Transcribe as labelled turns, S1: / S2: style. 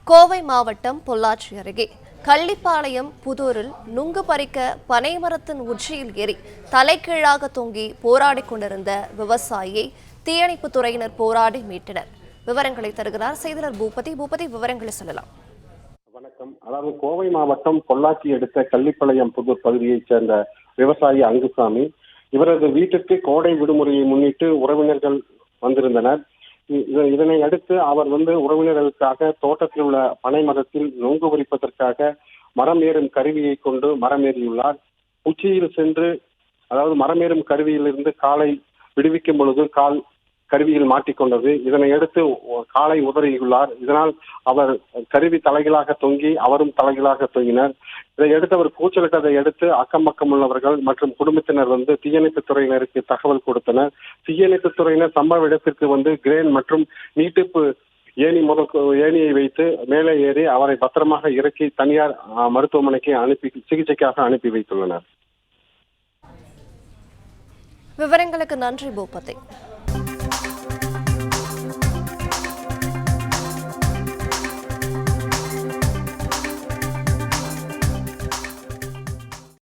S1: கோவை மாவட்டம் பொள்ளாச்சி அருகே கள்ளிப்பாளையம் புதூரில் நுங்கு பறிக்க பனைமரத்தின் உச்சியில் ஏறி தலைகீழாக தொங்கி போராடிக் கொண்டிருந்த விவசாயியை தீயணைப்புத் துறையினர் போராடி மீட்டனர். விவரங்களை தருகிறார் செய்தியாளர் பூபதி. விவரங்களை சொல்லலாம்.
S2: வணக்கம். அதாவது கோவை மாவட்டம் பொள்ளாச்சி அடுத்த கள்ளிப்பாளையம் புதூர் பகுதியைச் சேர்ந்த விவசாயி அங்குசாமி, இவரது வீட்டுக்கு கோடை விடுமுறையை முன்னிட்டு உறவினர்கள் வந்திருந்தனர். இதனை அடுத்து அவர் உறவினர்களுக்காக தோட்டத்தில் உள்ள பனை மரத்தில் நொங்கு பறிப்பதற்காக மரம் ஏறும் கருவியை கொண்டு மரம் ஏறியுள்ளார். உச்சியில் சென்று, அதாவது மரம் ஏறும் கருவியிலிருந்து காலை விடுவிக்கும் பொழுது கால் கருவியில் மாட்டிக்கொண்டது. இதனை அடுத்து காலை உதறியுள்ளார். இதனால் அவர் கருவி தலைகளாக தொங்கி அவரும் தலைகளாக தொங்கினர். இதையடுத்து அவர் கூச்சலிட்டதை அடுத்து அக்கம் பக்கம் உள்ளவர்கள் மற்றும் குடும்பத்தினர் தீயணைப்புத் துறையினருக்கு தகவல் கொடுத்தனர். தீயணைப்புத் துறையினர் சம்பவ இடத்திற்கு கிரேன் மற்றும் நீட்டிப்பு ஏணியை வைத்து மேலே ஏறி அவரை பத்திரமாக இறக்கி தனியார் மருத்துவமனைக்கு சிகிச்சைக்காக அனுப்பி வைத்துள்ளனர்.
S1: விவரங்களுக்கு நன்றி பூபதி.